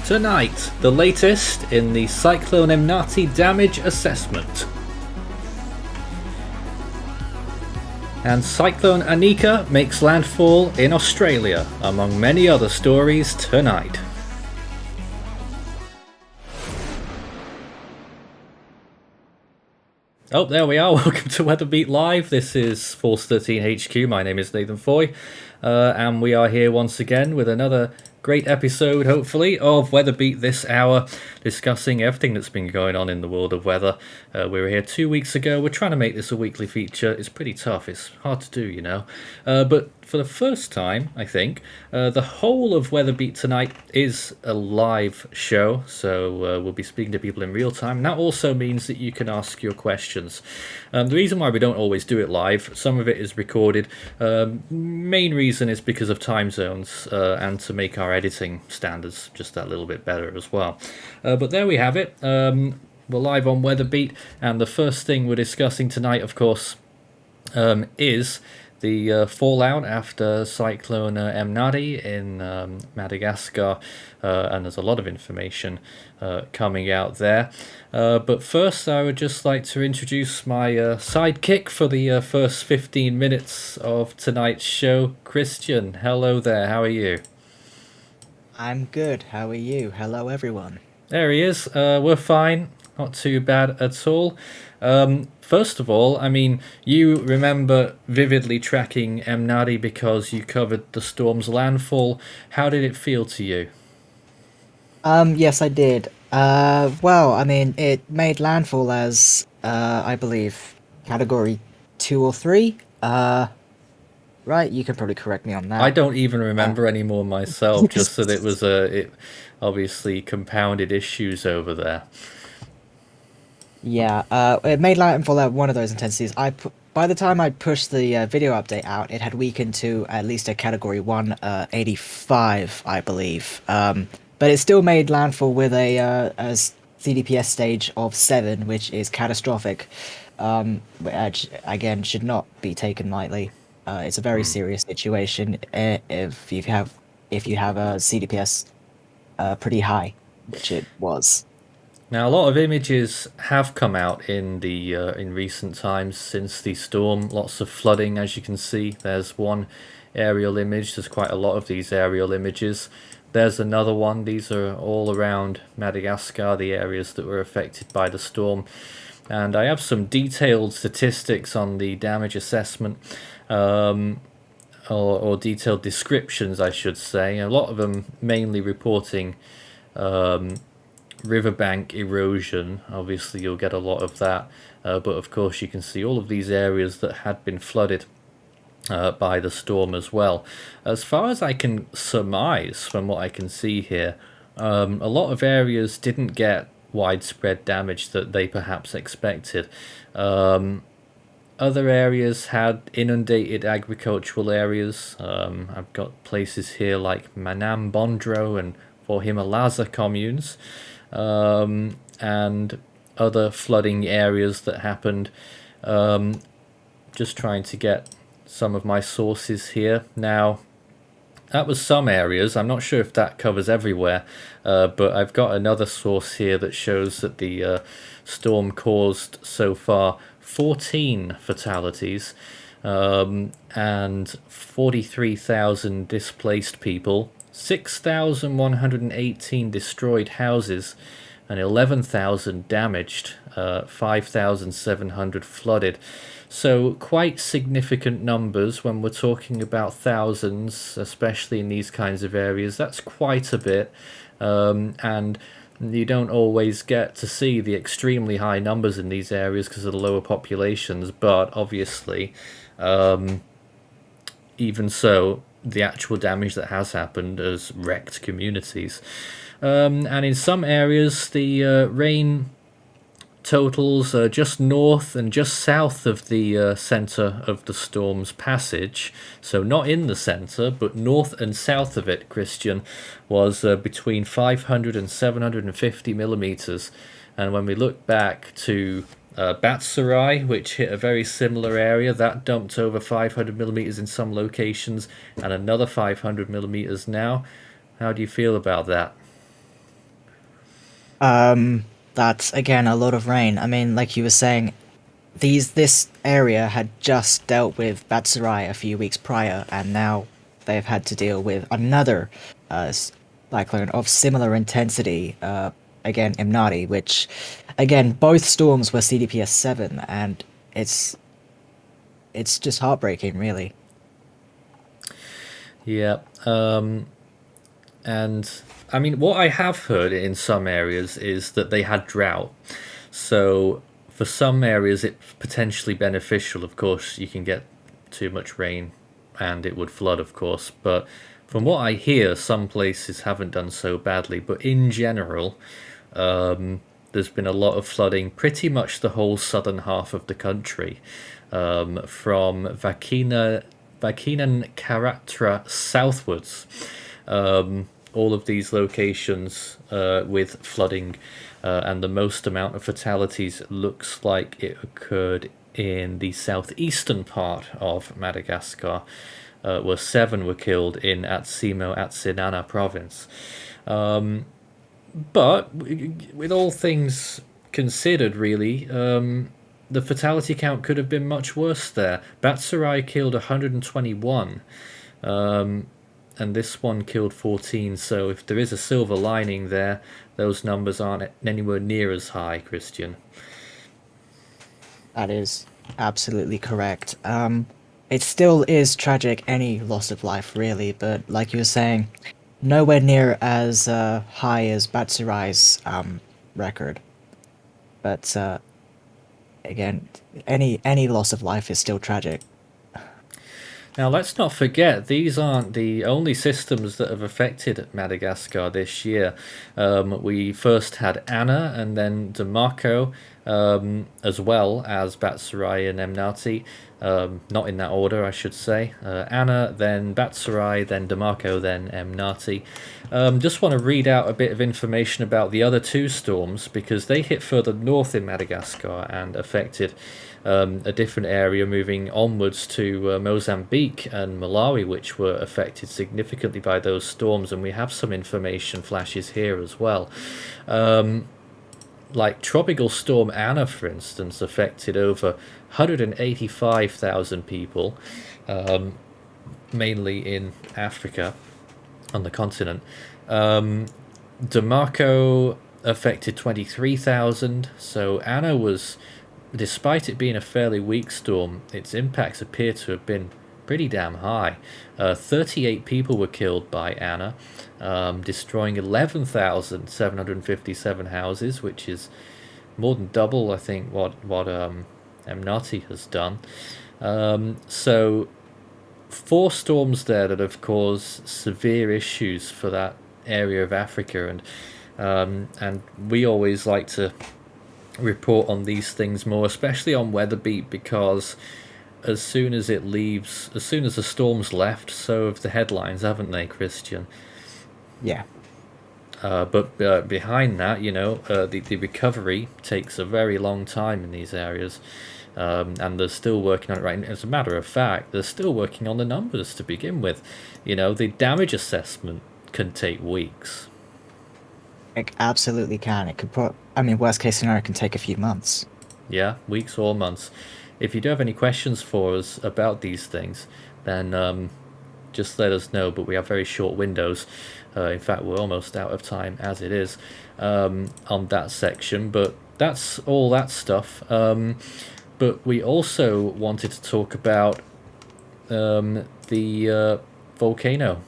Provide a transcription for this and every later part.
Tonight, the latest in the Cyclone Emnati damage assessment. And Cyclone Anika makes landfall in Australia, among many other stories tonight. Oh, there we are. Welcome to WeatherBeat Live. This is Force 13 HQ. My name is Nathan Foy, and we are here once again with another great episode, hopefully, of WeatherBeat this hour, discussing everything that's been going on in the world of weather. We were here 2 weeks ago. We're trying to make this a weekly feature. It's pretty tough. It's hard to do, you know. But for the first time, I think, the whole of WeatherBeat tonight is a live show, so we'll be speaking to people in real time. And that also means that you can ask your questions. The reason why we don't always do it live, some of it is recorded. Main reason is because of time zones and to make our editing standards just that little bit better as well. But there we have it. We're live on WeatherBeat, and the first thing we're discussing tonight, of course, is the fallout after Cyclone Emnati in Madagascar, and there's a lot of information coming out there. But first, I would just like to introduce my sidekick for the first 15 minutes of tonight's show, Christian. Hello there, how are you? I'm good, how are you? Hello everyone. There he is. We're fine, not too bad at all. First of all, I mean, you remember vividly tracking Emnati because you covered the storm's landfall. How did it feel to you? Yes, I did. Well, I mean, it made landfall as, I believe, category 2 or 3. Right, you can probably correct me on that. I don't even remember anymore myself, just that it was it obviously compounded issues over there. Yeah, it made landfall at one of those intensities. By the time I pushed the video update out, it had weakened to at least a category 1, 85, I believe. But it still made landfall with a CDPS stage of 7, which is catastrophic. Which, again, should not be taken lightly. It's a very serious situation if you have a CDPS pretty high, which it was. Now, a lot of images have come out in the in recent times since the storm. Lots of flooding, as you can see. There's one aerial image. There's quite a lot of these aerial images. There's another one. These are all around Madagascar, the areas that were affected by the storm. And I have some detailed statistics on the damage assessment, or detailed descriptions, I should say. A lot of them mainly reporting riverbank erosion. Obviously you'll get a lot of that, but of course you can see all of these areas that had been flooded by the storm as well. As far as I can surmise from what I can see here, a lot of areas didn't get widespread damage that they perhaps expected. Other areas had inundated agricultural areas. I've got places here like Manam Bondro and Himalaza communes, and other flooding areas that happened. Just trying to get some of my sources here. Now, that was some areas. I'm not sure if that covers everywhere, but I've got another source here that shows that the storm caused so far 14 fatalities, and 43,000 displaced people, 6,118 destroyed houses, and 11,000 damaged, 5,700 flooded. So quite significant numbers when we're talking about thousands, especially in these kinds of areas. That's quite a bit, and you don't always get to see the extremely high numbers in these areas because of the lower populations, but obviously, even so, the actual damage that has happened has wrecked communities. And in some areas, the rain totals just north and just south of the center of the storm's passage, so not in the center but north and south of it, Christian, was between 500 and 750 millimeters. And when we look back to Batsirai, which hit a very similar area, that dumped over 500 millimeters in some locations and another 500 millimeters now. How do you feel about that? That's again a lot of rain. I mean, like you were saying, this area had just dealt with Batsirai a few weeks prior, and now they've had to deal with another cyclone of similar intensity. Again, Imnati, which, again, both storms were CDPS 7, and it's it's just heartbreaking, really. Yeah. And I mean, what I have heard in some areas is that they had drought. So for some areas, it's potentially beneficial. Of course, you can get too much rain and it would flood, of course. But from what I hear, some places haven't done so badly. But in general, there's been a lot of flooding, pretty much the whole southern half of the country, from Vakinan Karatra southwards. All of these locations with flooding, and the most amount of fatalities looks like it occurred in the southeastern part of Madagascar, where 7 were killed in Atsimo Atsinana province. But with all things considered, really, the fatality count could have been much worse there. Batsirai killed 121, and this one killed 14. So if there is a silver lining there, those numbers aren't anywhere near as high, Christian. That is absolutely correct. It still is tragic, any loss of life, really, but like you were saying, nowhere near as high as Batsirai's record. But again, any loss of life is still tragic. Now, let's not forget, these aren't the only systems that have affected Madagascar this year. We first had Anna and then Demarco, as well as Batsirai and Emnati. Not in that order, I should say. Anna, then Batsirai, then Demarco, then Emnati. Just want to read out a bit of information about the other 2 storms because they hit further north in Madagascar and affected a different area, moving onwards to Mozambique and Malawi, which were affected significantly by those storms. And we have some information flashes here as well. Like Tropical Storm Anna, for instance, affected over 185,000 people, mainly in Africa, on the continent. Demarco affected 23,000, so Anna was, despite it being a fairly weak storm, its impacts appear to have been pretty damn high. 38 people were killed by Anna, destroying 11,757 houses, which is more than double, I think, what Emnati has done. So 4 storms there that have caused severe issues for that area of Africa, and we always like to report on these things more, especially on WeatherBeat, because as soon as the storm's left, so have the headlines, haven't they, Christian? Yeah. But behind that, the recovery takes a very long time in these areas, and they're still working on it right now. As a matter of fact, they're still working on the numbers to begin with. The damage assessment can take weeks. It absolutely can. It could I mean, worst case scenario, it can take a few months. Yeah, weeks or months. If you do have any questions for us about these things, then just let us know. But we have very short windows. In fact, we're almost out of time as it is, on that section. But that's all that stuff. But we also wanted to talk about the volcano.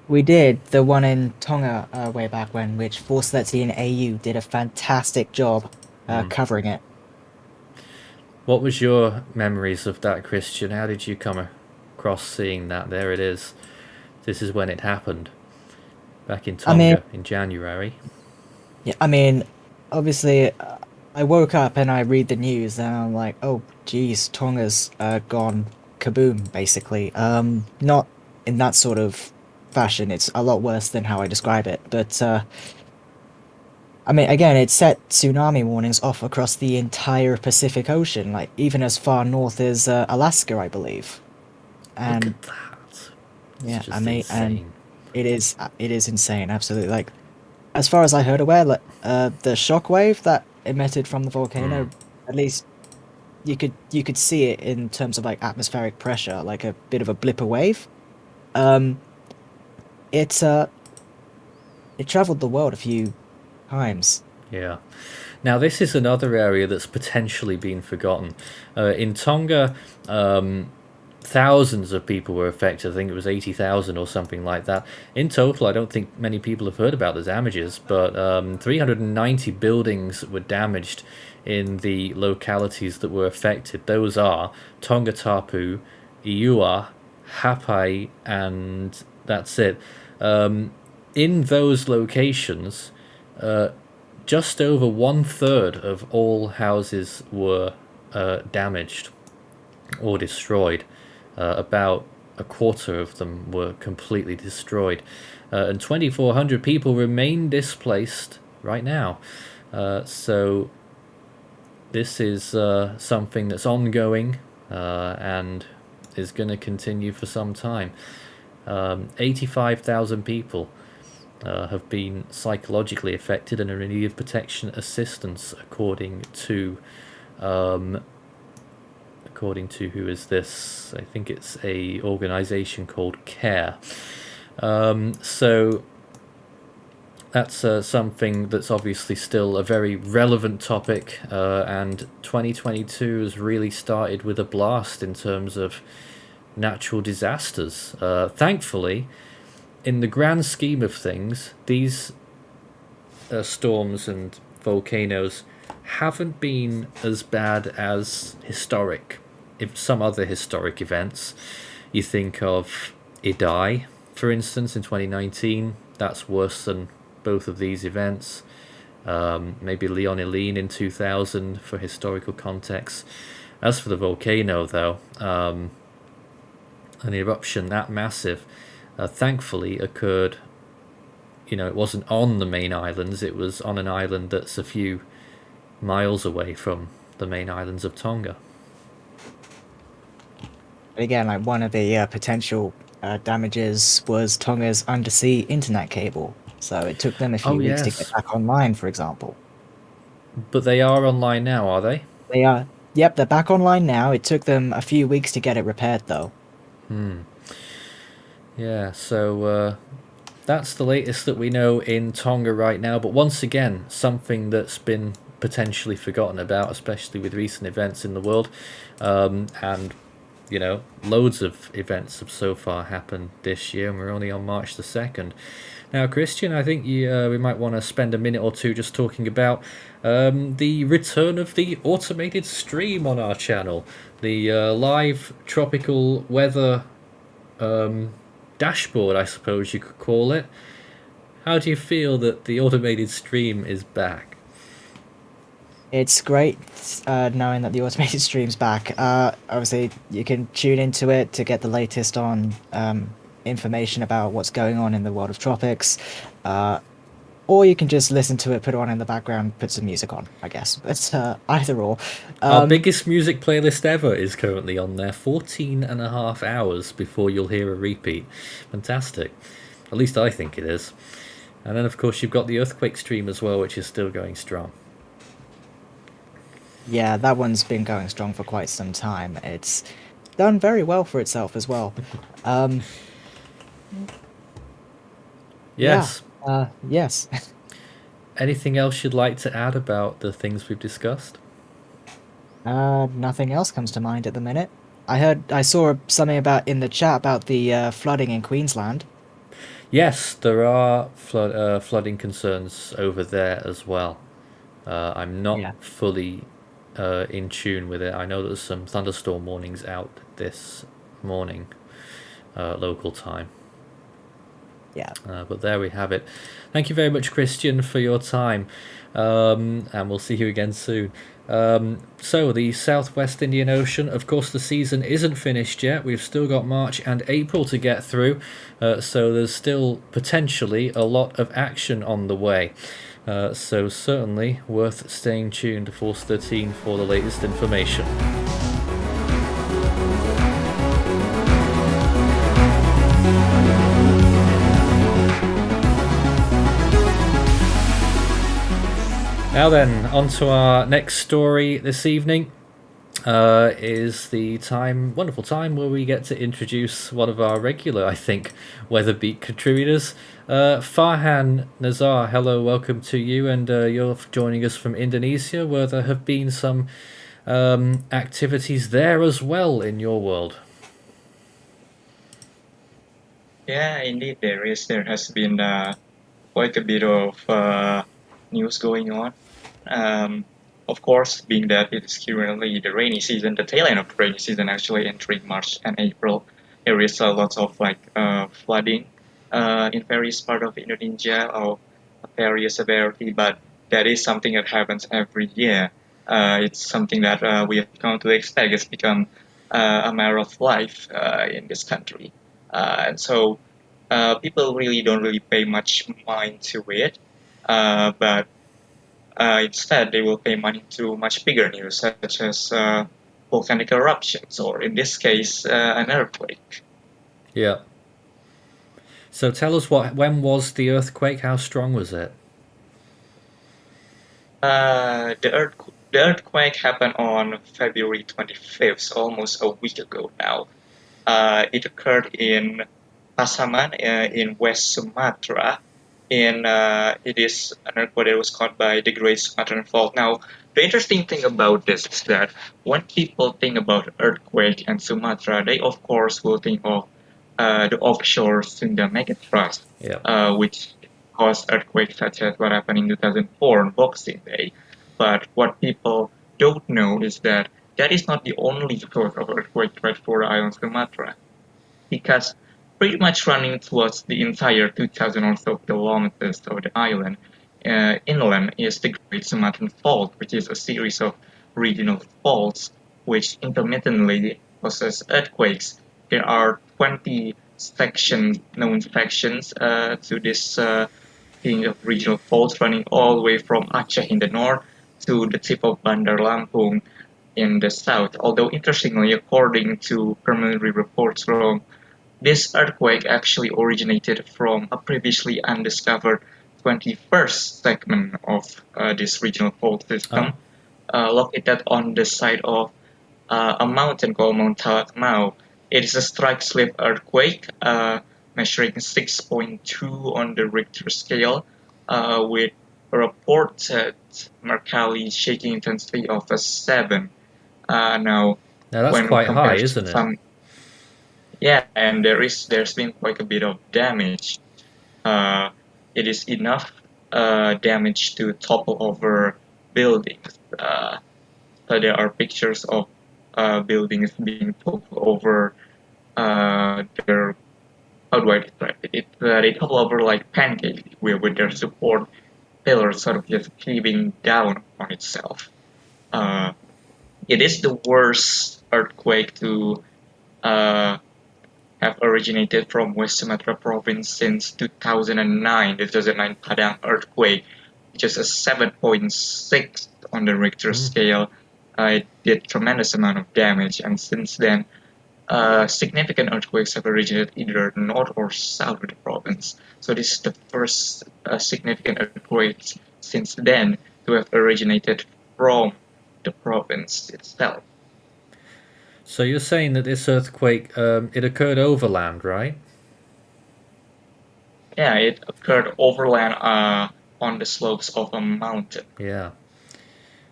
We did the one in Tonga way back when, which Force 13 AU did a fantastic job covering it. What was your memories of that, Christian? How did you come across seeing that? There it is. This is when it happened. Back in Tonga in January. Yeah, I mean, obviously, I woke up and I read the news and I'm like, oh, geez, Tonga's gone kaboom, basically. Not in that sort of fashion. It's a lot worse than how I describe it. But, I mean, again, it set tsunami warnings off across the entire Pacific Ocean, like even as far north as Alaska, I believe. And look at that. yeah, It's I mean, insane. and it is insane, absolutely. Like, as far as I heard aware, like, the shockwave that emitted from the volcano, at least you could see it in terms of like atmospheric pressure, like a bit of a blipper wave. Um, it it traveled the world a few times. Yeah. Now, this is another area that's potentially been forgotten. In Tonga, thousands of people were affected. I think it was 80,000 or something like that. In total, I don't think many people have heard about the damages, but 390 buildings were damaged in the localities that were affected. Those are Tongatapu, Iua, Hapai, and that's it. In those locations, just over 1/3 of all houses were damaged or destroyed. About a quarter of them were completely destroyed. And 2,400 people remain displaced right now. So this is something that's ongoing and is going to continue for some time. 85,000 people have been psychologically affected and are in need of protection assistance, according to who is this? I think it's a organization called CARE. So that's something that's obviously still a very relevant topic, and 2022 has really started with a blast in terms of natural disasters. Thankfully, in the grand scheme of things, these storms and volcanoes haven't been as bad as some other historic events. You think of Idai, for instance, in 2019. That's worse than both of these events. Maybe Leon Eileen in 2000 for historical context. As for the volcano, though, an eruption that massive thankfully occurred, it wasn't on the main islands, it was on an island that's a few miles away from the main islands of Tonga. Again, like one of the potential damages was Tonga's undersea internet cable. So it took them a few weeks to get back online, for example. But they are online now, are they? They are. Yep, they're back online now. It took them a few weeks to get it repaired, though. Yeah, so that's the latest that we know in Tonga right now. But once again, something that's been potentially forgotten about, especially with recent events in the world. And, loads of events have so far happened this year, and we're only on March the 2nd. Now, Christian, I think we might want to spend a minute or two just talking about the return of the automated stream on our channel. The live tropical weather dashboard, I suppose you could call it. How do you feel that the automated stream is back? It's great knowing that the automated stream's back. Obviously, you can tune into it to get the latest on information about what's going on in the world of tropics. Or you can just listen to it, put it on in the background, put some music on, I guess. It's either or. Our biggest music playlist ever is currently on there, 14.5 hours before you'll hear a repeat. Fantastic. At least I think it is. And then, of course, you've got the earthquake stream as well, which is still going strong. Yeah, that one's been going strong for quite some time. It's done very well for itself as well. Yes. Yeah, yes. Anything else you'd like to add about the things we've discussed? Nothing else comes to mind at the minute. I saw something in the chat about the flooding in Queensland. Yes, there are flooding concerns over there as well. I'm not fully in tune with it. I know there's some thunderstorm warnings out this morning, local time. Yeah. But there we have it. Thank you very much, Christian, for your time. And we'll see you again soon. So the Southwest Indian Ocean, of course, the season isn't finished yet. We've still got March and April to get through. So there's still potentially a lot of action on the way. So certainly worth staying tuned to Force 13 for the latest information. Now then, on to our next story this evening. Is the wonderful time where we get to introduce one of our regular, I think, WeatherBeat contributors. Farhan Nazar, hello, welcome to you, and you're joining us from Indonesia, where there have been some activities there as well in your world. Yeah, indeed, there is. There has been quite a bit of news going on. Of course, being that it is currently the rainy season, the tail end of the rainy season, actually entering March and April, there is a lot of flooding in various part of Indonesia of various severity. But that is something that happens every year. It's something that we have come to expect. It's become a matter of life in this country. And so people really don't really pay much mind to it, but instead they will pay money to much bigger news, such as volcanic eruptions, or in this case, an earthquake. Yeah. So tell us when was the earthquake? How strong was it? The earthquake happened on February 25th, almost a week ago now. It occurred in Pasaman in West Sumatra. It is an earthquake that was caused by the Great Sumatran Fault. Now, the interesting thing about this is that when people think about earthquake and Sumatra, they of course will think of the offshore Sunda megatrust, Yeah. which caused earthquakes such as what happened in 2004 on Boxing Day. But what people don't know is that that is not the only source of earthquake threat for the island Sumatra, because pretty much running towards the entire 2,000 or so kilometers of the island inland is the Great Sumatran Fault, which is a series of regional faults which intermittently causes earthquakes. There are 20 known sections to this thing of regional faults, running all the way from Aceh in the north to the tip of Bandar Lampung in the south. Although interestingly, according to preliminary reports from this earthquake actually originated from a previously undiscovered 21st segment of this regional fault system, located on the side of a mountain called Mount Talatmau. It is a strike-slip earthquake measuring 6.2 on the Richter scale, with a reported Mercalli shaking intensity of a 7. Now, Now that's when quite high, compared to isn't it? and there's been quite a bit of damage. Uh, it is enough damage to topple over buildings. So there are pictures of buildings being toppled over their, how do I describe it? They topple over like pancakes with their support pillars sort of just caving down on itself. Uh, it is the worst earthquake to uh, have originated from West Sumatra province since 2009, the 2009 Padang earthquake, which is a 7.6 on the Richter scale. It did tremendous amount of damage, and since then, significant earthquakes have originated either north or south of the province. So this is the first significant earthquake since then to have originated from the province itself. So you're saying that this earthquake it occurred overland, right? Yeah, it occurred overland on the slopes of a mountain. Yeah.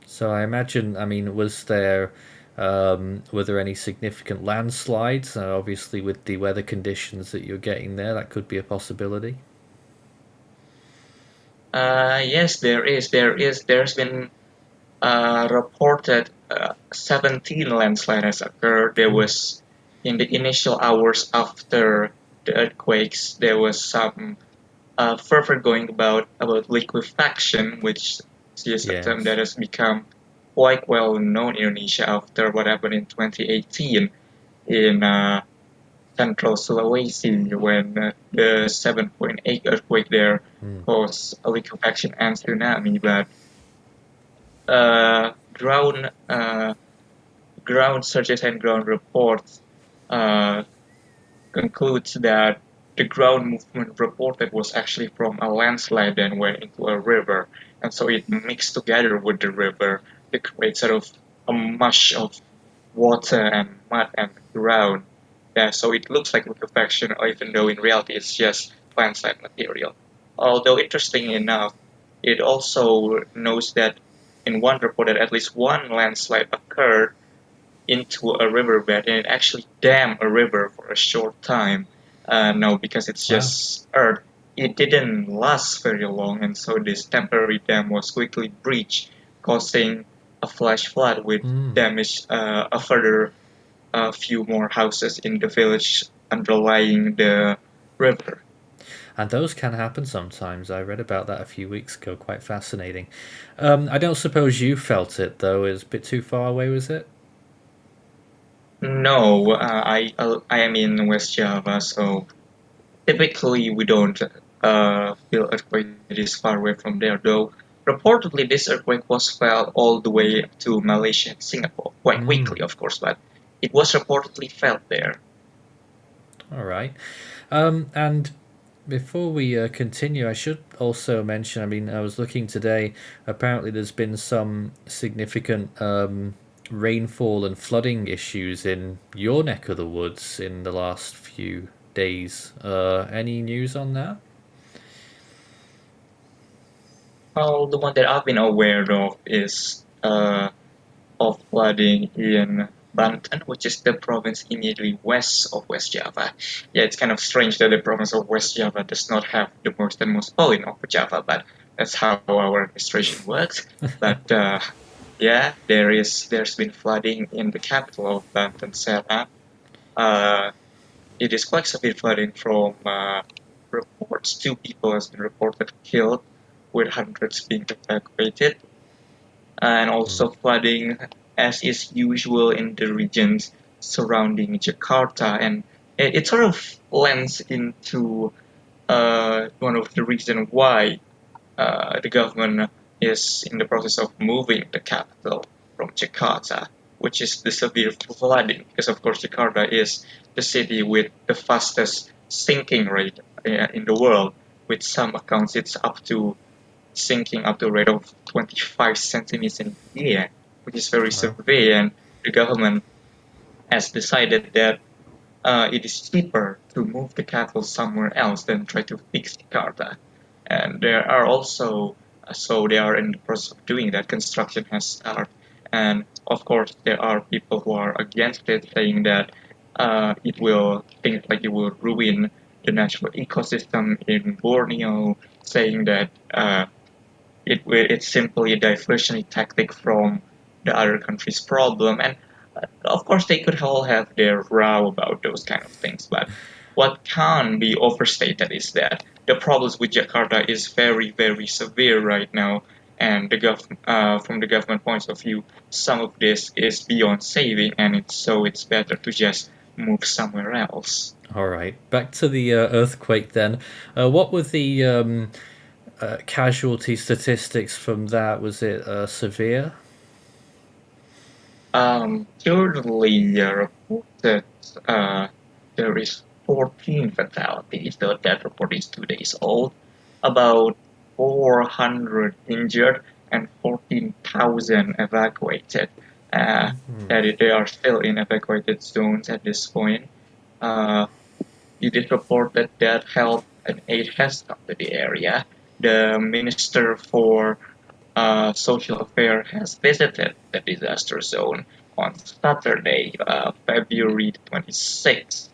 So I imagine, I mean, were there any significant landslides? Obviously, with the weather conditions that you're getting there, that could be a possibility. Yes, there is. There's been reported 17 landslides occurred. There was, in the initial hours after the earthquakes, there was some further going about liquefaction, which is a term Yes. that has become quite well known in Indonesia after what happened in 2018 in central Sulawesi, when the 7.8 earthquake there caused a liquefaction and tsunami. But uh, ground ground searches and ground reports uh, concludes that the ground movement reported was actually from a landslide that went into a river, and so it mixed together with the river to create sort of a mush of water and mud and ground. Yeah, so it looks like liquefaction, even though in reality it's just landslide material. Although interesting enough, it also knows that in one report that at least one landslide occurred into a riverbed and it actually dammed a river for a short time. No, because it's Wow. just earth. It didn't last very long, and so this temporary dam was quickly breached, causing a flash flood with Mm. damage a further few more houses in the village underlying the river. And those can happen sometimes. I read about that a few weeks ago. Quite fascinating. I don't suppose you felt it though. It was a bit too far away, was it? No, I am in West Java, so typically we don't feel earthquake that is far away from there. Though reportedly this earthquake was felt all the way to Malaysia and Singapore, quite Mm. quickly, of course, but it was reportedly felt there. All right. And before we continue, I should also mention. I mean, I was looking today. Apparently, there's been some significant rainfall and flooding issues in your neck of the woods in the last few days. Any news on that? Well, the one that I've been aware of is of flooding in Banten, which is the province immediately west of West Java. Yeah, it's kind of strange that the province of West Java does not have the most point of Java, but that's how our administration works. But yeah, there's been flooding in the capital of Banten, Serna. Uh, it is quite severe flooding from reports. Two people has been reported killed, with hundreds being evacuated, and also flooding as is usual in the regions surrounding Jakarta. And it sort of lends into one of the reasons why the government is in the process of moving the capital from Jakarta, which is the severe flooding, because of course Jakarta is the city with the fastest sinking rate in the world. With some accounts, it's up to sinking up to a rate of 25 centimeters in a year, which is very Wow. severe. And the government has decided that it is cheaper to move the capital somewhere else than try to fix Jakarta. And there are also, so they are in the process of doing that. Construction has started. And of course, there are people who are against it, saying that things like it will ruin the natural ecosystem in Borneo, saying that it's simply a diversionary tactic from the other country's problem. And of course, they could all have their row about those kind of things. But what can't be overstated is that the problems with Jakarta is very, very severe right now. And from the government point of view, some of this is beyond saving, and it's better to just move somewhere else. All right. Back to the earthquake then. What were the casualty statistics from that? Was it severe? Currently reported uh, there is 14 fatalities, though that report is 2 days old, about 400 injured, and 14,000 evacuated. Uh, they are still in evacuated zones at this point. Uh, it is reported that help and aid has come to the area. The Minister for Social Affairs has visited the disaster zone on Saturday, February 26th.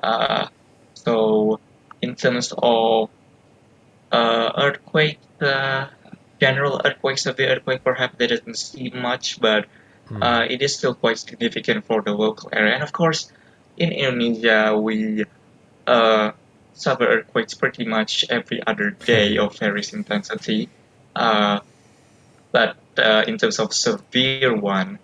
Uh, so, in terms of earthquake, general earthquake, severe earthquake, perhaps that doesn't seem much, but it is still quite significant for the local area. And of course, in Indonesia, we uh, suffer earthquakes pretty much every other day Yeah. of various intensity. Uh, but in terms of severe one,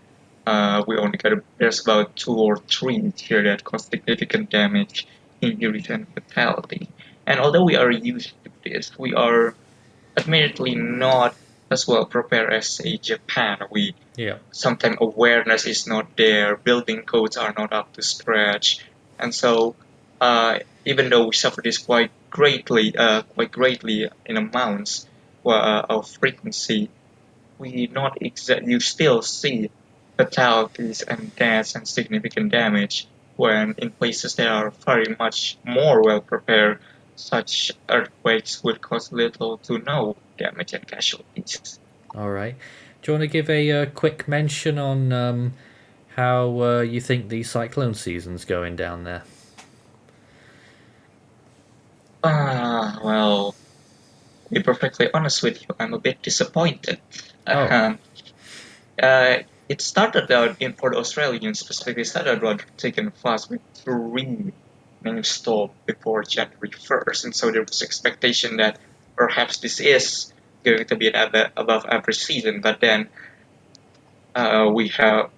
we only got there's about two or three here that cause significant damage, injuries, and fatality. And although we are used to this, we are admittedly not as well prepared as say Japan. We Yeah. sometimes awareness is not there, building codes are not up to scratch, and so even though we suffer this quite greatly in amounts, of frequency, you still see fatalities and deaths and significant damage when in places that are very much more well prepared, such earthquakes would cause little to no damage and casualties. All right. Do you want to give a quick mention on how you think the cyclone season's going down there? Well, to be perfectly honest with you, I'm a bit disappointed. Oh. Um, it started out for the Australians specifically started out taken fast with 3 named before January 1st, and so there was expectation that perhaps this is going to be an above average season, but then we have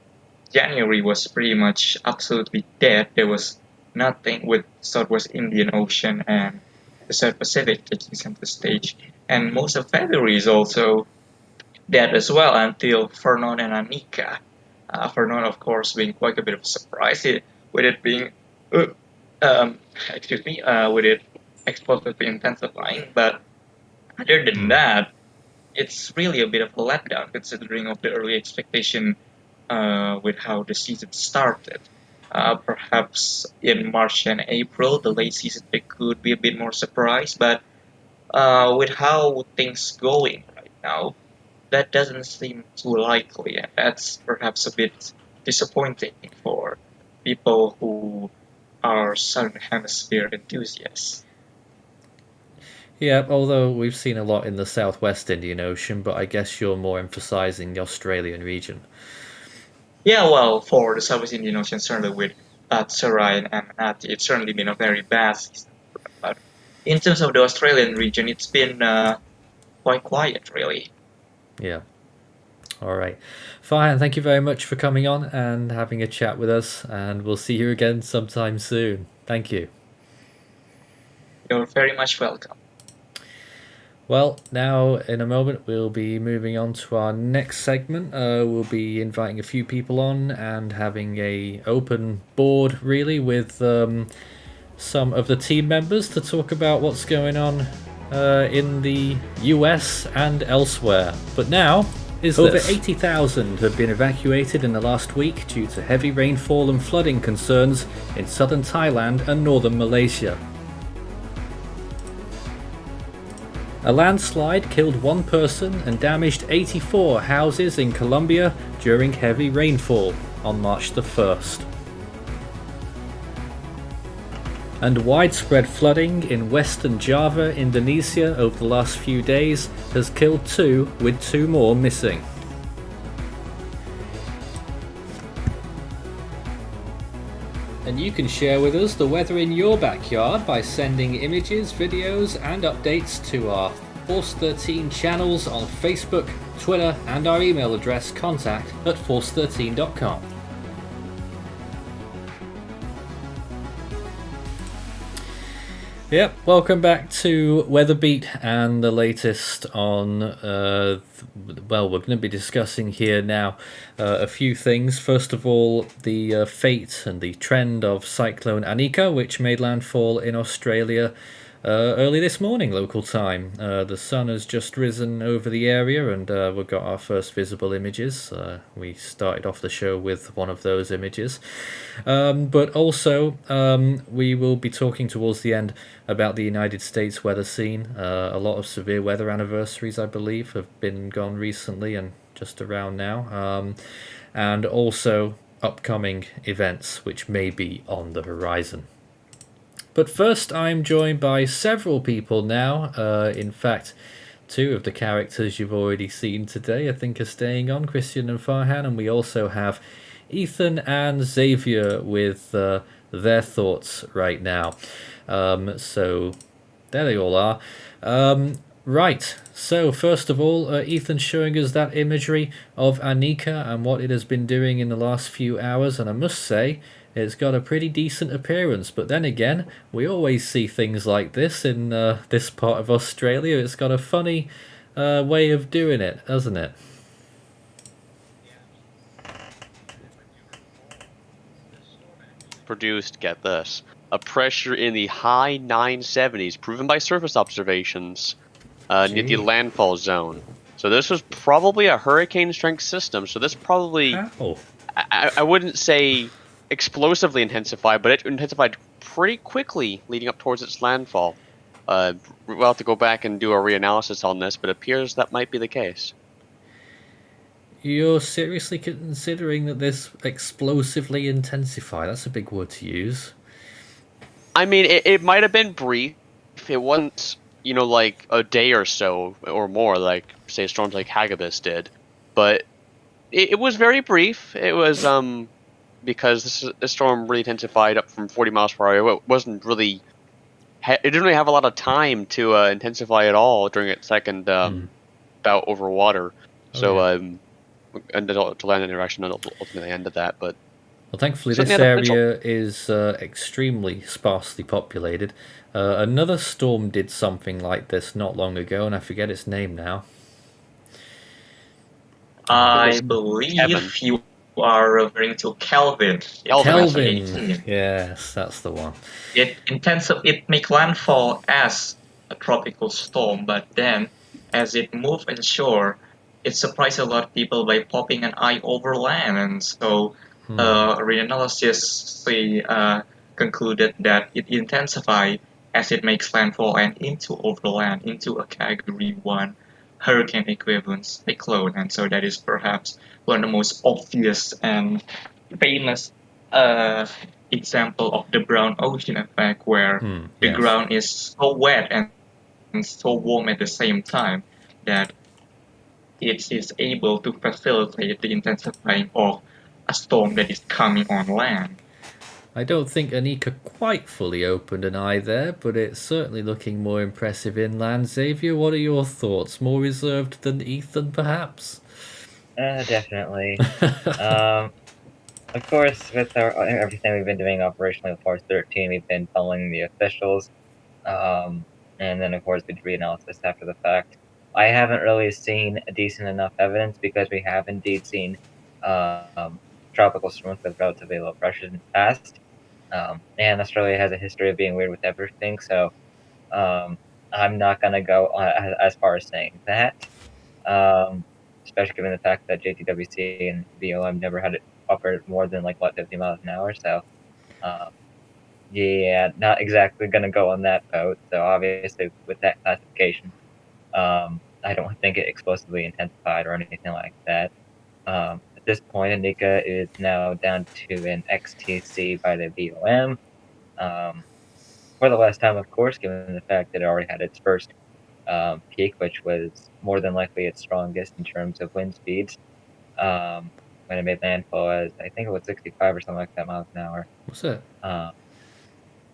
January was pretty much absolutely dead. There was nothing with Southwest Indian Ocean and the South Pacific taking center stage, and most of February is also dead as well until Cyclone and Anika. Cyclone, of course, being quite a bit of a surprise with it being, with it explosively intensifying. But other than that, it's really a bit of a letdown considering of the early expectation with how the season started. Perhaps in March and April, the late season they could be a bit more surprised, but with how things going right now, that doesn't seem too likely, and that's perhaps a bit disappointing for people who are Southern Hemisphere enthusiasts. Yeah, although we've seen a lot in the Southwest Indian Ocean, but I guess you're more emphasizing the Australian region. Yeah, well, for the Southeast Indian Ocean, certainly with Batsirai and Emnati, it's certainly been a very bad season. But in terms of the Australian region, it's been quite quiet, really. Yeah. All right. Fine. Thank you very much for coming on and having a chat with us, and we'll see you again sometime soon. Thank you. You're very much welcome. Well, now in a moment we'll be moving on to our next segment. We'll be inviting a few people on and having a open board really with some of the team members to talk about what's going on in the US and elsewhere. But now over 80,000 have been evacuated in the last week due to heavy rainfall and flooding concerns in southern Thailand and northern Malaysia. A landslide killed 1 person and damaged 84 houses in Colombia during heavy rainfall on March the 1st. And widespread flooding in western Java, Indonesia over the last few days has killed 2, with 2 more missing. And you can share with us the weather in your backyard by sending images, videos and updates to our Force 13 channels on Facebook, Twitter and our email address contact@force13.com. Yep, welcome back to WeatherBeat and the latest on, well, we're going to be discussing here now a few things. First of all, the fate and the trend of Cyclone Anika, which made landfall in Australia early this morning, local time. The sun has just risen over the area and we've got our first visible images. We started off the show with one of those images. But also, we will be talking towards the end about the United States weather scene. A lot of severe weather anniversaries, I believe, have been gone recently and just around now. And also upcoming events which may be on the horizon. But first, I'm joined by several people now. In fact, 2 of the characters you've already seen today, I think, are staying on, Christian and Farhan. And we also have Ethan and Xavier with their thoughts right now. So there they all are. Right, so first of all, Ethan's showing us that imagery of Anika and what it has been doing in the last few hours. And I must say, it's got a pretty decent appearance, but then again, we always see things like this in this part of Australia. It's got a funny way of doing it, hasn't it? Produced, get this, a pressure in the high 970s, proven by surface observations. near the Gee. landfall zone. So this was probably a hurricane-strength system. So this probably, How? I wouldn't say explosively intensified, but it intensified pretty quickly leading up towards its landfall. We'll have to go back and do a reanalysis on this, but it appears that might be the case. You're seriously considering that this explosively intensify? That's a big word to use. I mean, it might have been brief. It wasn't, like a day or so or more, like, say, storms like Hagibis did. But it was very brief. It was, because this storm really intensified up from 40 miles per hour. It wasn't really, it didn't really have a lot of time to intensify at all during its second bout over water. So, and to land interaction ultimately ended that. But Well, thankfully, certainly this had the potential. area is extremely sparsely populated. Another storm did something like this not long ago, and I forget its name now. I believe Kevin. you are referring to Kelvin. in Kelvin! 2018. Yes, that's the one. It made landfall as a tropical storm, but then as it moved inshore, it surprised a lot of people by popping an eye over land, and so reanalysis concluded that it intensified as it makes landfall and into overland into a Category 1 hurricane equivalent cyclone, and so that is perhaps one of the most obvious and famous example of the brown ocean effect, where the yes. ground is so wet and so warm at the same time that it is able to facilitate the intensifying of a storm that is coming on land. I don't think Anika quite fully opened an eye there, but it's certainly looking more impressive inland. Xavier, what are your thoughts? More reserved than Ethan, perhaps? Definitely. Of course, with everything we've been doing operationally with Force 13, we've been following the officials, and then of course we did reanalysis after the fact. I haven't really seen a decent enough evidence because we have indeed seen tropical storms with relatively low pressure in the past, and Australia has a history of being weird with everything, so I'm not gonna go as far as saying that, especially given the fact that JTWC and BOM never had it operate more than 50 miles an hour. So, yeah, not exactly gonna go on that boat. So obviously, with that classification, I don't think it explosively intensified or anything like that. At this point, Anika is now down to an XTC by the BOM. For the last time, of course, given the fact that it already had its first peak, which was more than likely its strongest in terms of wind speeds. When it made landfall, as I think it was 65 or something like that miles an hour. What's it?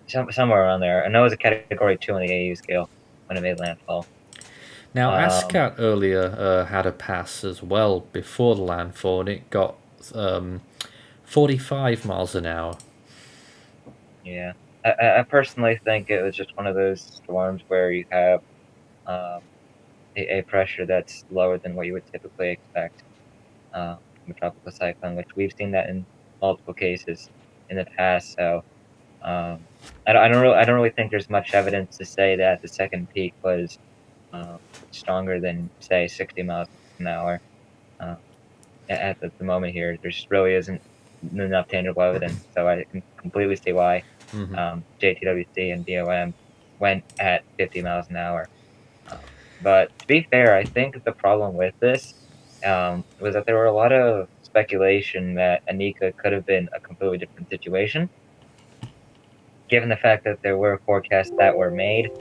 Somewhere around there. I know it was a Category 2 on the AU scale when it made landfall. Now, ASCAT earlier had a pass as well before the landfall, and it got 45 miles an hour. Yeah. I personally think it was just one of those storms where you have a pressure that's lower than what you would typically expect from a tropical cyclone, which we've seen that in multiple cases in the past. So I don't really think there's much evidence to say that the second peak was stronger than, say, 60 miles an hour. At the moment here, there just really isn't enough tangible evidence. So I can completely see why JTWC and BOM went at 50 miles an hour. But to be fair, I think the problem with this was that there were a lot of speculation that Anika could have been a completely different situation. Given the fact that there were forecasts that were made,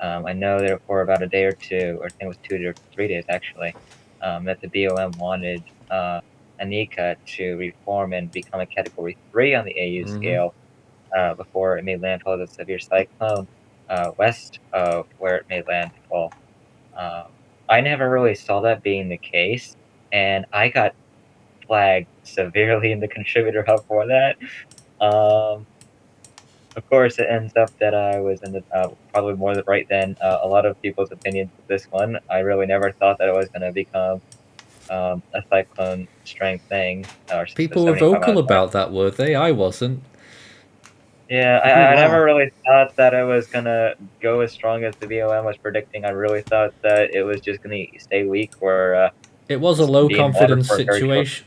I know that for about a day or two, or I think it was 2 or 3 days actually, that the BOM wanted Anika to reform and become a Category 3 on the AU scale before it made landfall as a severe cyclone west of where it made landfall. I never really saw that being the case, and I got flagged severely in the contributor hub for that. Of course, it ends up that I was in the probably more right than a lot of people's opinions with this one. I really never thought that it was going to become a cyclone strength thing. People were vocal about that, were they? I wasn't. Yeah, Oh, I wow. never really thought that it was gonna go as strong as the BOM was predicting. I really thought that it was just gonna stay weak or It was a just low be in water confidence for a very short. situation.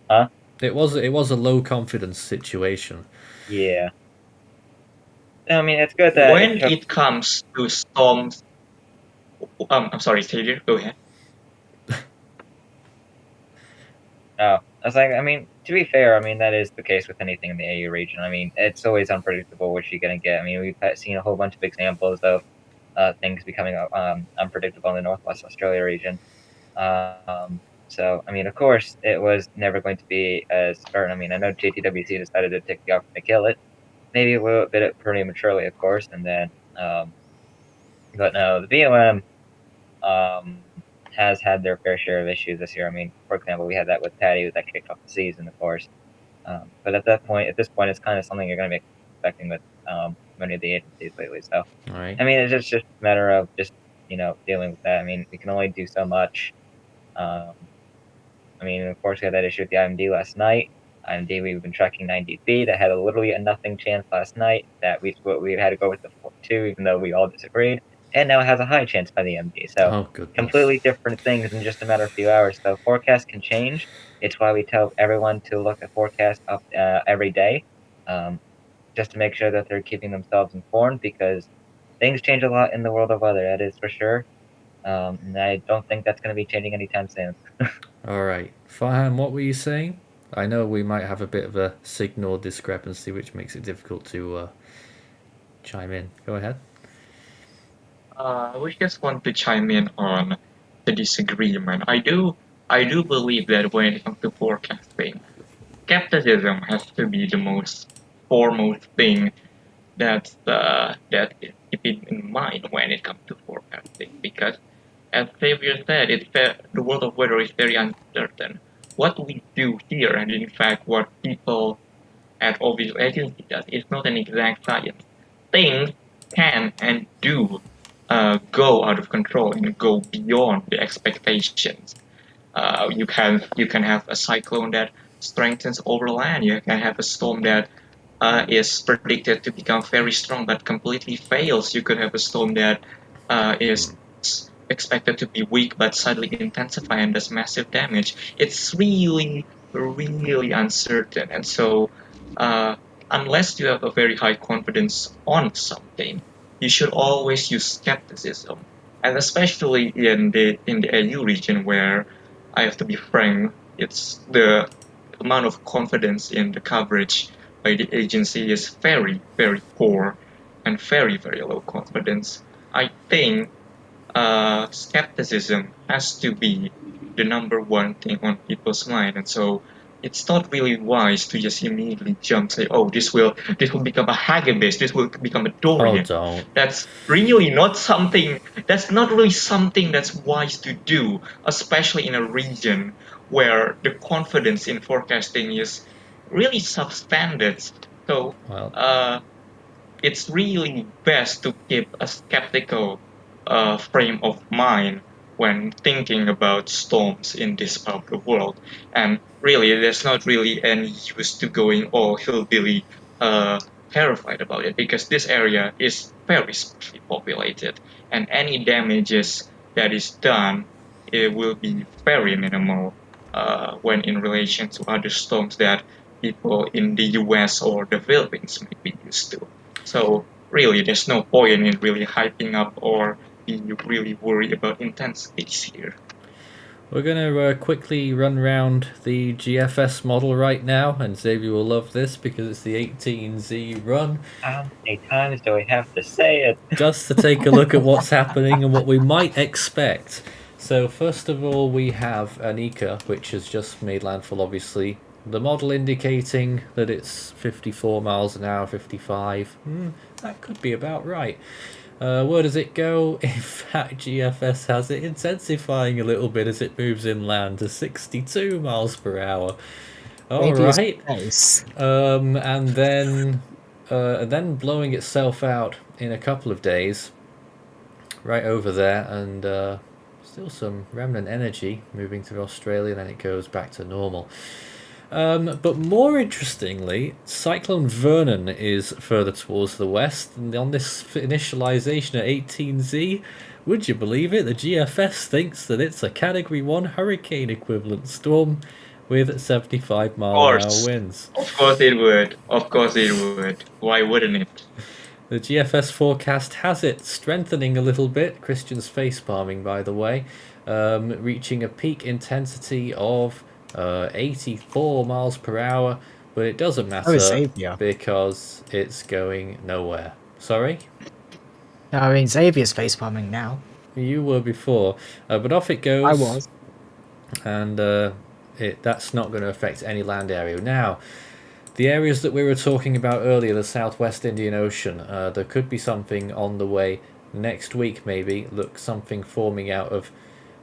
Huh? It was a low confidence situation. Yeah. I mean, it's good that it When took. it comes to storms, I'm sorry, Taylor, go ahead. Oh, I was like, I mean, to be fair, I mean that is the case with anything in the AU region. I mean, it's always unpredictable what you're gonna get. I mean, we've seen a whole bunch of examples of things becoming unpredictable in the Northwest Australia region. Um, so, I mean, of course, it was never going to be as certain. I mean, I know JTWC decided to take the option to kill it, maybe a little bit prematurely, of course, and then, but no, the BOM um, has had their fair share of issues this year. I mean, for example, we had that with Patty that kicked off the season, of course. But at this point, it's kind of something you're going to be expecting with many of the agencies lately. So, All right. I mean, it's just a matter of just dealing with that. I mean, we can only do so much. Um, I mean, of course, we had that issue with the IMD last night. IMD, we've been tracking 90 feet. That had literally a nothing chance last night. That we had to go with the 4-2, even though we all disagreed. And now it has a high chance by the MD. So Oh goodness. completely different things in just a matter of a few hours. So forecasts can change. It's why we tell everyone to look at forecasts up every day, just to make sure that they're keeping themselves informed because things change a lot in the world of weather. That is for sure. And I don't think that's going to be changing anytime soon. All right, Farhan, what were you saying? I know we might have a bit of a signal discrepancy, which makes it difficult to chime in. Go ahead. We just want to chime in on the disagreement. I do believe that when it comes to forecasting, skepticism has to be the most foremost thing that keep it in mind when it comes to forecasting because as Xavier said, the world of weather is very uncertain. What we do here, and in fact what people at all these agencies does, is not an exact science. Things can and do go out of control and go beyond the expectations. You can have a cyclone that strengthens over land. You can have a storm that is predicted to become very strong but completely fails. You could have a storm that is expected to be weak but suddenly intensify and does massive damage. It's really, really uncertain. And so, uh, unless you have a very high confidence on something, you should always use skepticism. And especially in the AU region, where I have to be frank, it's the amount of confidence in the coverage by the agency is very, very poor and very, very low confidence. I think skepticism has to be the number one thing on people's mind, and so it's not really wise to just immediately jump say, "Oh, this will become a Hagibis, this will become a Oh, Dorian." don't. That's really not something. That's not really something that's wise to do, especially in a region where the confidence in forecasting is really substandard. So, Well, uh, it's really best to keep a skeptical frame of mind when thinking about storms in this part of the world. And really, there's not really any use to going all hillbilly terrified about it because this area is very sparsely populated, and any damages that is done it will be very minimal when in relation to other storms that people in the US or the Philippines might be used to. So really, there's no point in really hyping up or being really worried about intensities here. we're going to quickly run around the GFS model right now, and Xavier will love this because it's the 18Z run, How many times do we have to say it? just to take a look at what's happening and what we might expect. So first of all, we have Anika, which has just made landfall, obviously. The model indicating that it's 54 miles an hour, 55. That could be about right. Where does it go? In fact, GFS has it intensifying a little bit as it moves inland to 62 miles per hour. Maybe it's Alright. space. And then blowing itself out in a couple of days, right over there, and still some remnant energy moving through Australia, then it goes back to normal. But more interestingly, Cyclone Vernon is further towards the west, and on this initialization at 18Z, would you believe it? The GFS thinks that it's a Category 1 hurricane equivalent storm with 75 mile an hour winds. Of course it would. Of course it would. Why wouldn't it? The GFS forecast has it strengthening a little bit. Christian's face palming, by the way, reaching a peak intensity of 84 miles per hour, but it doesn't matter because it's going nowhere. Sorry? No, I mean, Xavier's face palming now. You were before, but off it goes. I was. And that's not going to affect any land area. Now, the areas that we were talking about earlier, the southwest Indian Ocean, there could be something on the way next week, maybe. Look, something forming out of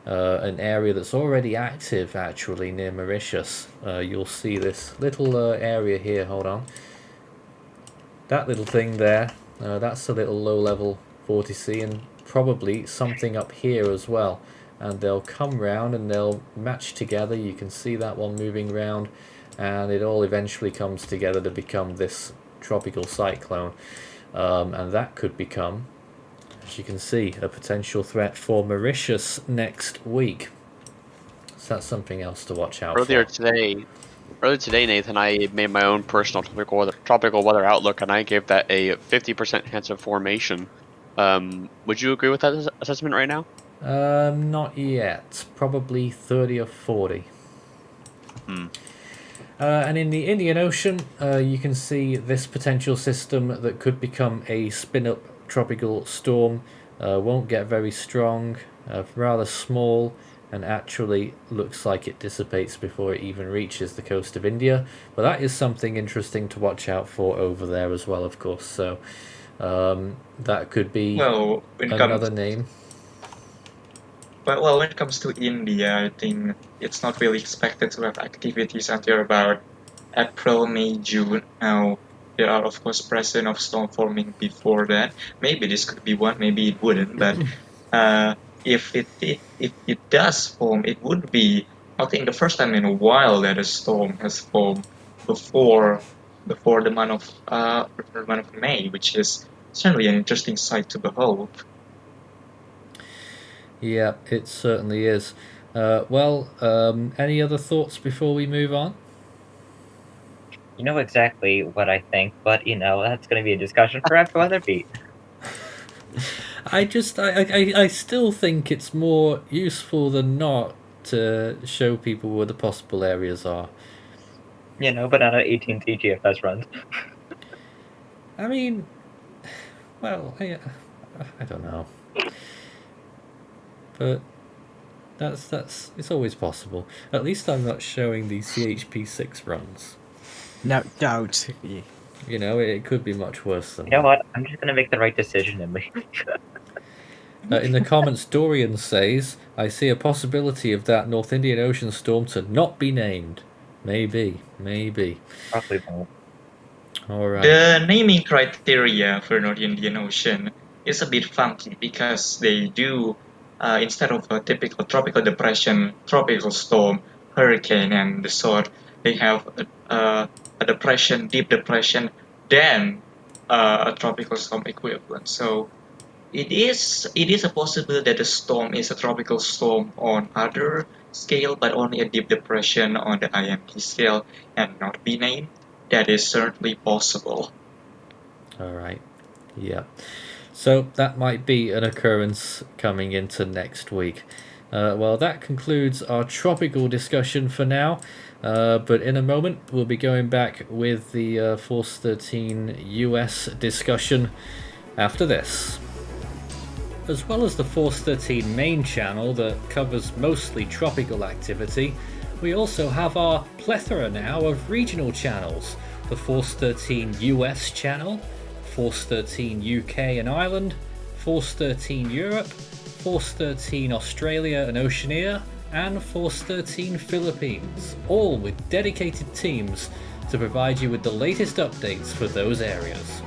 an area that's already active, actually, near Mauritius. You'll see this little area here. Hold on. That little thing there, that's a little low-level vortice, and probably something up here as well. And they'll come round and they'll match together. You can see that one moving round, and it all eventually comes together to become this tropical cyclone. And that could become, as you can see, a potential threat for Mauritius next week. So that's something else to watch out Earlier for. today, Nathan, I made my own personal tropical weather outlook, and I gave that a 50% chance of formation. Would you agree with that assessment right now? Not yet. Probably 30 or 40. And in the Indian Ocean, you can see this potential system that could become a spin-up tropical storm. Won't get very strong, rather small, and actually looks like it dissipates before it even reaches the coast of India. But that is something interesting to watch out for over there as well, of course. So that could be another name. Well, when it comes to India, I think it's not really expected to have activities until about April, May, June. Now, there are, of course, present of storm forming before that. Maybe this could be one, maybe it wouldn't. But if it does form, it would be, I think, the first time in a while that a storm has formed before the month of May, which is certainly an interesting sight to behold. Yeah, it certainly is. Any other thoughts before we move on? You know exactly what I think, but that's going to be a discussion for after WeatherBeat. I still think it's more useful than not to show people where the possible areas are. But not at 18 TGFS runs. I mean, well, I don't know. But that's it's always possible. At least I'm not showing these CHP6 runs. No, don't. It could be much worse than You know what? I'm just going to make the right decision and leave. In the comments, Dorian says, I see a possibility of that North Indian Ocean storm to not be named. Maybe. Probably won't. All right. The naming criteria for North Indian Ocean is a bit funky because they do, instead of a typical tropical depression, tropical storm, hurricane, and the sort, they have a depression, deep depression, then a tropical storm equivalent. So it is a possibility that the storm is a tropical storm on other scale, but only a deep depression on the IMT scale and not be named. That is certainly possible. All right. Yeah. So that might be an occurrence coming into next week. That concludes our tropical discussion for now. But in a moment, we'll be going back with the Force 13 US discussion after this. As well as the Force 13 main channel that covers mostly tropical activity, we also have our plethora now of regional channels. The Force 13 US channel, Force 13 UK and Ireland, Force 13 Europe, Force 13 Australia and Oceania, and Force 13 Philippines, all with dedicated teams to provide you with the latest updates for those areas.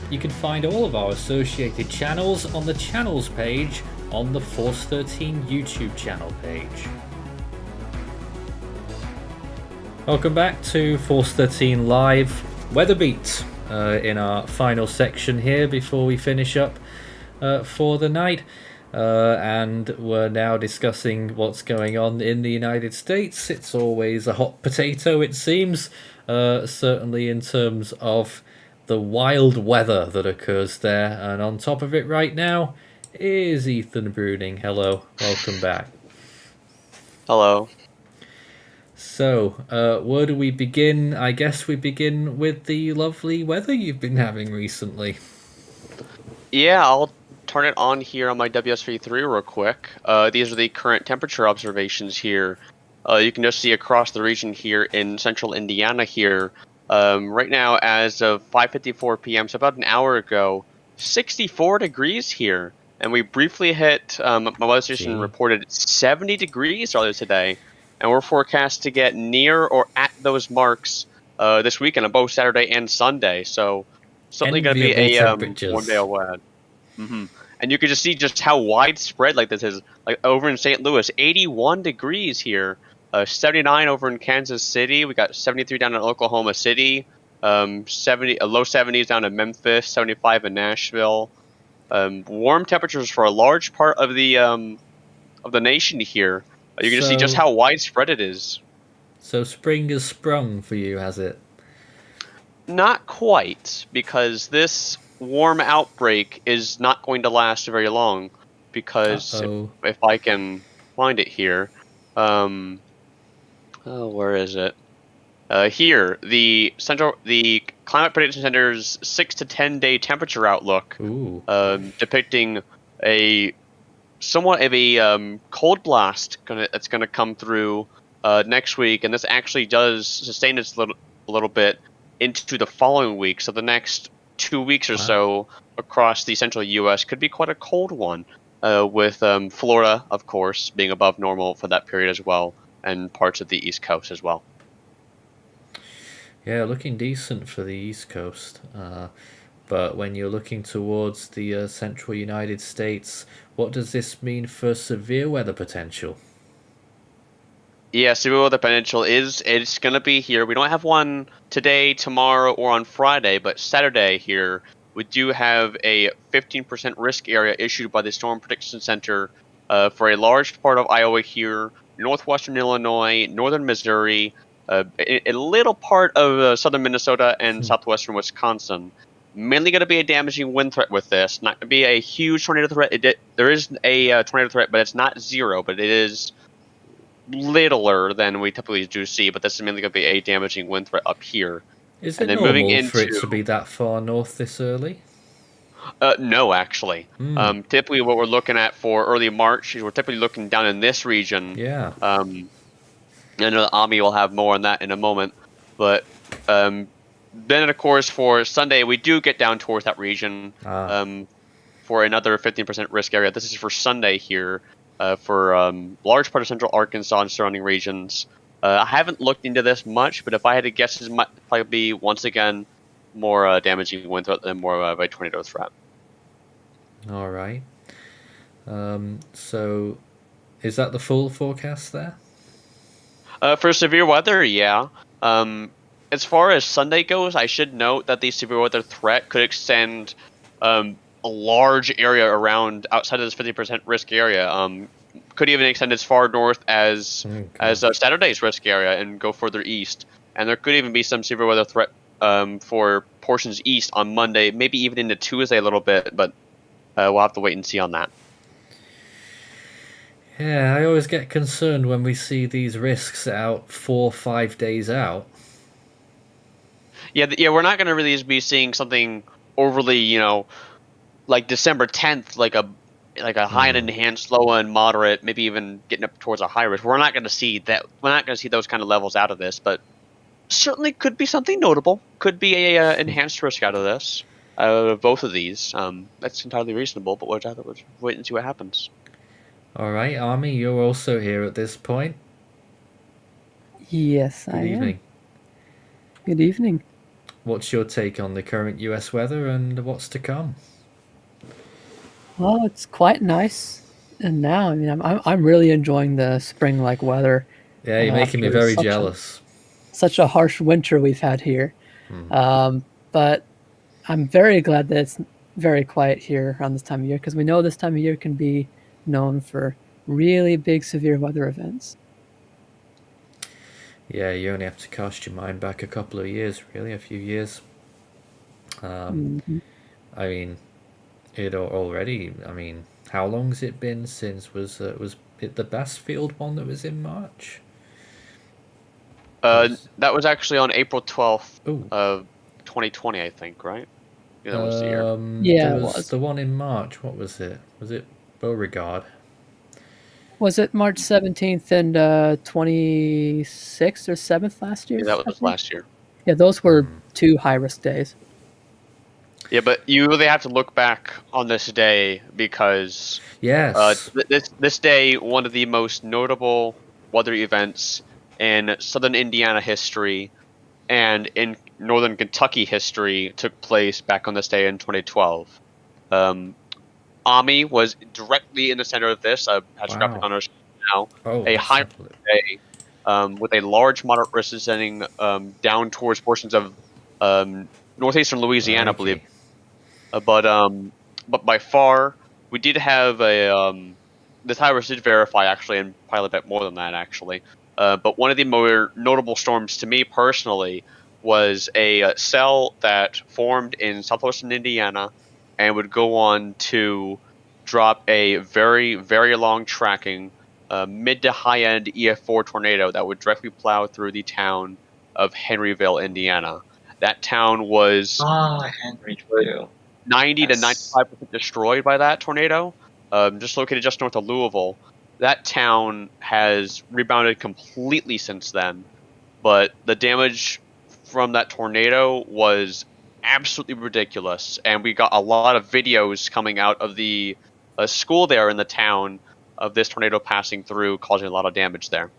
You can find all of our associated channels on the channels page on the Force 13 YouTube channel page. Welcome back to Force 13 Live WeatherBeat in our final section here before we finish up for the night. And we're now discussing what's going on in the United States. It's always a hot potato, it seems, certainly in terms of the wild weather that occurs there. And on top of it right now is Ethan Bruning. Hello, welcome back. Hello. So, where do we begin? I guess we begin with the lovely weather you've been having recently. Yeah, I'll turn it on here on my WSV3 real quick. These are the current temperature observations here. You can just see across the region here in central Indiana here. Right now, as of 5:54 p.m., so about an hour ago, 64 degrees here. And we briefly hit, my weather station reported 70 degrees earlier today. And we're forecast to get near or at those marks this weekend on both Saturday and Sunday. So certainly going to be a warm day ahead. Mm-hmm. And you can just see just how widespread like this is. Like over in St. Louis, 81 degrees here, 79 over in Kansas City. We got 73 down in Oklahoma City, 70 low 70s down in Memphis, 75 in Nashville. Warm temperatures for a large part of the nation here. You can just see just how widespread it is. So spring has sprung for you, has it? Not quite, because this warm outbreak is not going to last very long. Because if I can find it here, where is it? Here, the Climate Prediction Center's 6 to 10 day temperature outlook, depicting a somewhat of a cold blast that's gonna come through next week, and this actually does sustain us a little bit into the following week. So the next 2 weeks or so across the central U.S. could be quite a cold one, with Florida, of course, being above normal for that period as well, and parts of the East Coast as well. Yeah, looking decent for the East Coast. But when you're looking towards the central United States, what does this mean for severe weather potential? Yeah, severe weather potential it's going to be here. We don't have one today, tomorrow, or on Friday, but Saturday here, we do have a 15% risk area issued by the Storm Prediction Center for a large part of Iowa here, northwestern Illinois, northern Missouri, a little part of southern Minnesota, and southwestern Wisconsin. Mainly going to be a damaging wind threat with this. Not going to be a huge tornado threat. There is a tornado threat, but it's not zero. But it is littler than we typically do see. But this is mainly going to be a damaging wind threat up here. Is it normal for it to be that far north this early? No, actually. Typically, what we're looking at for early March is we're typically looking down in this region. Yeah. I know the Army will have more on that in a moment, but. Then, of course, for Sunday, we do get down towards that region for another 15% risk area. This is for Sunday here for large part of central Arkansas and surrounding regions. I haven't looked into this much, but if I had to guess, it might probably be, once again, more damaging wind threat than more of a tornado threat. All right. So is that the full forecast there? For severe weather, yeah. As far as Sunday goes, I should note that the severe weather threat could extend a large area around outside of this 50% risk area. Could even extend as far north as Saturday's risk area and go further east. And there could even be some severe weather threat for portions east on Monday, maybe even into Tuesday a little bit, but we'll have to wait and see on that. Yeah, I always get concerned when we see these risks out 4 or 5 days out. Yeah, we're not going to really be seeing something overly, like December 10th, like a high and enhanced, low and moderate, maybe even getting up towards a high risk. We're not going to see that. We're not going to see those kind of levels out of this, but certainly could be something notable. Could be a enhanced risk out of this. Both of these. That's entirely reasonable, but we'll wait and see what happens. All right, Army, you're also here at this point. Yes, I am. Good evening. Good evening. What's your take on the current US weather and what's to come? Well, it's quite nice, and now I'm really enjoying the spring-like weather. Yeah, you're making me very jealous. such a harsh winter we've had here. But I'm very glad that it's very quiet here around this time of year, because we know this time of year can be known for really big severe weather events. Yeah, you only have to cast your mind back a couple of years, really, a few years. I mean, I mean, how long's it been since was it the Bassfield one that was in March? That was actually on April 12th Ooh. of 2020, I think, right? Yeah, that was the year. Yeah, there it was was. the one in March. What was it? Was it Beauregard? Was it March 17th and 26th or 7th last year? Yeah, that I was think? last year. Yeah, those were 2 high-risk days. Yeah, but you really have to look back on this day because Yes. this day, one of the most notable weather events in southern Indiana history and in northern Kentucky history took place back on this day in 2012. Ami was directly in the center of this. I have Wow. graphic on our screen now. Oh, A let's high have a look. day with a large moderate risk descending down towards portions of northeastern Louisiana, I believe. Crikey. But by far, we did have a the tyrus did verify actually, and probably a bit more than that actually. But one of the more notable storms to me personally was a cell that formed in southwestern Indiana and would go on to drop a very, very long tracking mid to high end EF4 tornado that would directly plow through the town of Henryville, Indiana. That town was Henryville. 90 to That's- 95% destroyed by that tornado, just located just north of Louisville. That town has rebounded completely since then, but the damage from that tornado was absolutely ridiculous, and we got a lot of videos coming out of the school there in the town of this tornado passing through, causing a lot of damage there.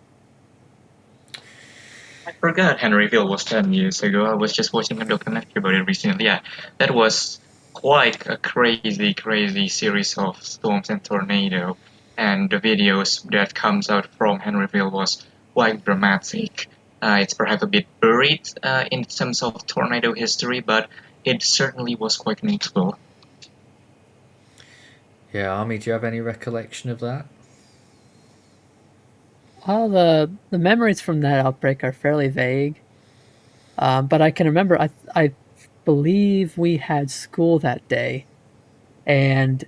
I forgot Henryville was 10 years ago. I was just watching a documentary about it recently. Yeah, that was quite a crazy, crazy series of storms and tornado. And the videos that comes out from Henryville was quite dramatic. It's perhaps a bit buried in terms of tornado history, but it certainly was quite notable. Yeah, Army, do you have any recollection of that? All the memories from that outbreak are fairly vague, but I can remember. I believe we had school that day, and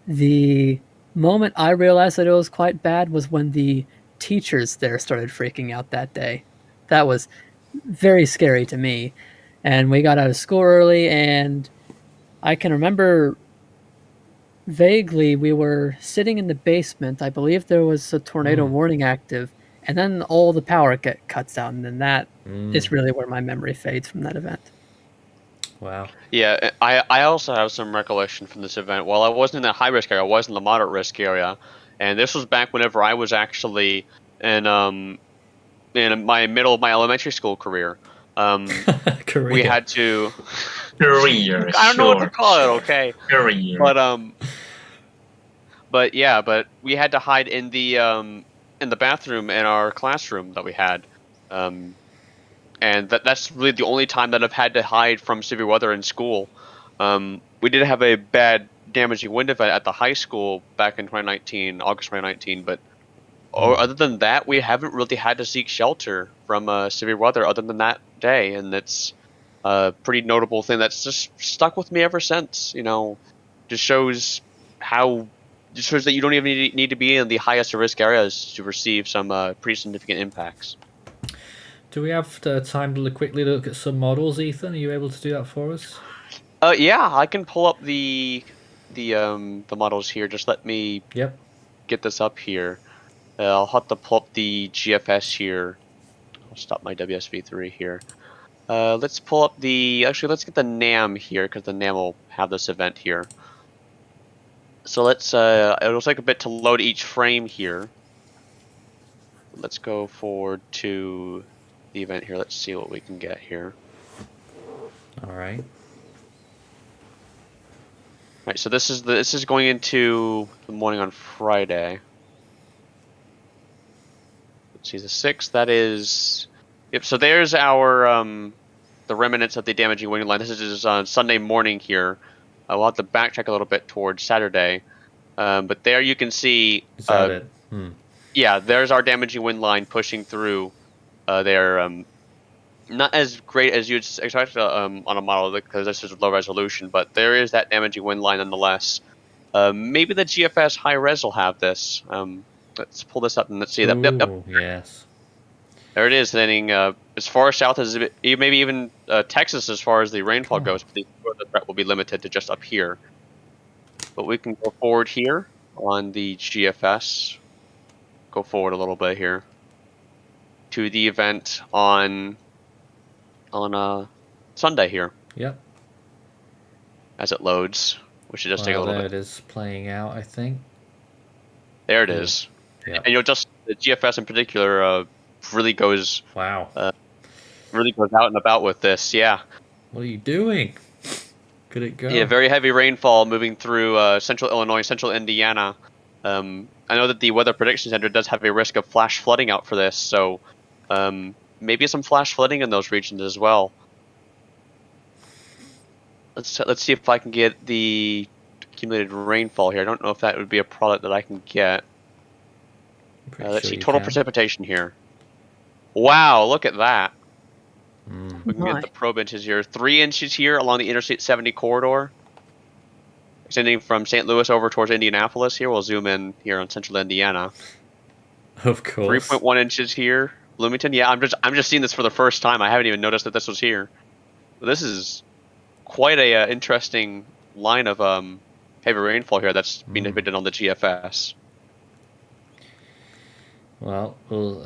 the moment I realized that it was quite bad was when the teachers there started freaking out that day. That was very scary to me. And we got out of school early, and I can remember vaguely we were sitting in the basement. I believe there was a tornado warning active, and then all the power cuts out, and then that is really where my memory fades from that event. Wow. Yeah, I also have some recollection from this event. While I wasn't in the high risk area, I was in the moderate risk area, and this was back whenever I was actually in my middle of my elementary school career. Korea. We had to. Career, I don't know what to sure, call sure. it. Okay, Career. but yeah, but we had to hide in the bathroom in our classroom that we had. And that's really the only time that I've had to hide from severe weather in school. We did have a bad damaging wind event at the high school back in 2019, August 2019, but other than that, we haven't really had to seek shelter from severe weather other than that day, and it's a pretty notable thing that's just stuck with me ever since. You know, just shows that you don't even need to be in the highest risk areas to receive some pretty significant impacts. Do we have time to quickly look at some models, Ethan? Are you able to do that for us? Yeah, I can pull up the models here. Just let me get this up here. I'll have to pull up the GFS here. I'll stop my WSV3 here. Let's pull up let's get the NAM here, because the NAM will have this event here. So let's, it'll take a bit to load each frame here. Let's go forward to the event here. Let's see what we can get here. Alright. Right, so this is going into the morning on Friday. Let's see, the 6th, that is Yep. So there's our the remnants of the damaging wind line. This is on Sunday morning here. We'll have to backtrack a little bit towards Saturday, but there you can see. Is that it? Yeah, there's our damaging wind line pushing through. There, not as great as you'd expect on a model because this is low resolution, but there is that damaging wind line nonetheless. Maybe the GFS high res will have this. Let's pull this up and let's see that. Yep, yep. Yes. There it is, heading as far south as maybe even Texas as far as the rainfall goes. But the threat will be limited to just up here. But we can go forward here on the GFS. Go forward a little bit here to the event on Sunday here. Yep. As it loads, which should just take a little there bit. It is playing out, I think. There it is. Yep. And just the GFS in particular really goes. Wow. Really goes out and about with this. Yeah. What are you doing? Could it go? Yeah, very heavy rainfall moving through central Illinois, central Indiana. I know that the Weather Prediction Center does have a risk of flash flooding out for this, so maybe some flash flooding in those regions as well. Let's see if I can get the accumulated rainfall here. I don't know if that would be a product that I can get. Let's see, total precipitation here. Wow, look at that. We can get the probe inches here. 3 inches here along the Interstate 70 corridor. Extending from St. Louis over towards Indianapolis here. We'll zoom in here on central Indiana. Of course. 3.1 inches here. Bloomington. Yeah, I'm just seeing this for the first time. I haven't even noticed that this was here. But this is quite a interesting line of heavy rainfall here that's being depicted on the GFS. Well,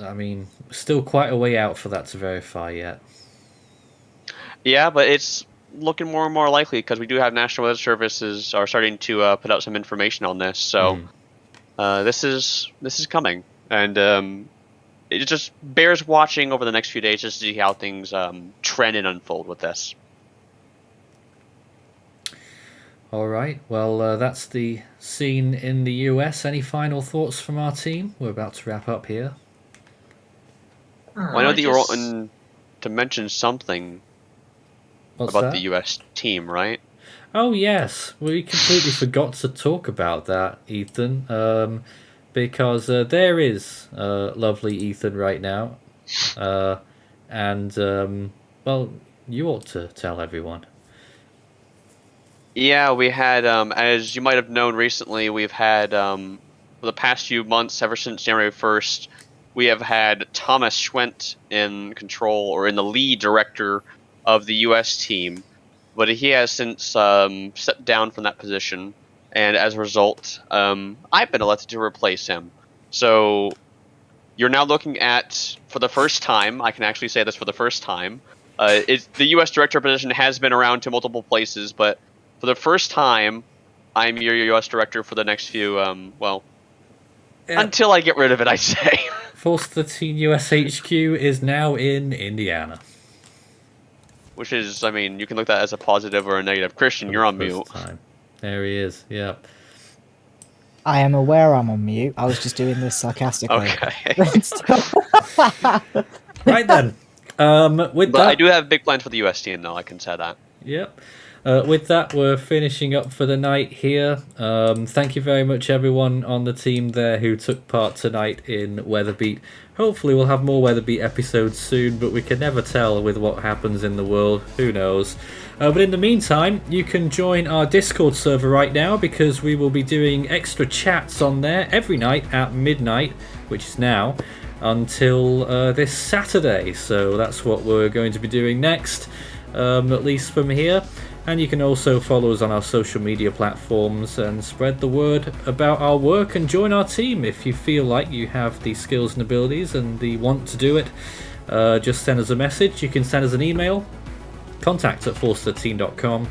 I mean, still quite a way out for that to verify yet. Yeah, but it's looking more and more likely because we do have National Weather Services are starting to put out some information on this. So this is coming, and it just bears watching over the next few days just to see how things trend and unfold with this. All right. Well, that's the scene in the US. Any final thoughts from our team? We're about to wrap up here. Well, I know that you were on to mention something about the US team, right? Oh, yes. We completely forgot to talk about that, Ethan, because there is lovely Ethan right now. And, well, you ought to tell everyone. Yeah, we had, as you might have known recently, we've had, for the past few months, ever since January 1st, we have had Thomas Schwendt in control, or in the lead director of the U.S. team, but he has since stepped down from that position, and as a result, I've been elected to replace him. So you're now looking at, for the first time, I can actually say this for the first time, the U.S. director position has been around to multiple places, but for the first time, I'm your U.S. director for the next few, until I get rid of it, I say. Force 13 US HQ is now in Indiana. Which is, I mean, you can look at that as a positive or a negative. Christian, you're on mute. There he is, yep. I am aware I'm on mute. I was just doing this sarcastically. Okay. Right then. I do have big plans for the US team, though. I can say that. Yep. With that, we're finishing up for the night here. Thank you very much, everyone on the team there who took part tonight in WeatherBeat. Hopefully we'll have more WeatherBeat episodes soon, but we can never tell with what happens in the world. Who knows? But in the meantime, you can join our Discord server right now because we will be doing extra chats on there every night at midnight, which is now, until this Saturday. So that's what we're going to be doing next, at least from here. And you can also follow us on our social media platforms and spread the word about our work and join our team if you feel like you have the skills and abilities and the want to do it. Just send us a message. You can send us an email, contact@force13.com,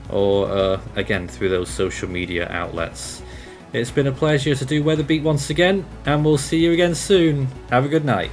or again through those social media outlets. It's been a pleasure to do WeatherBeat once again, and we'll see you again soon. Have a good night.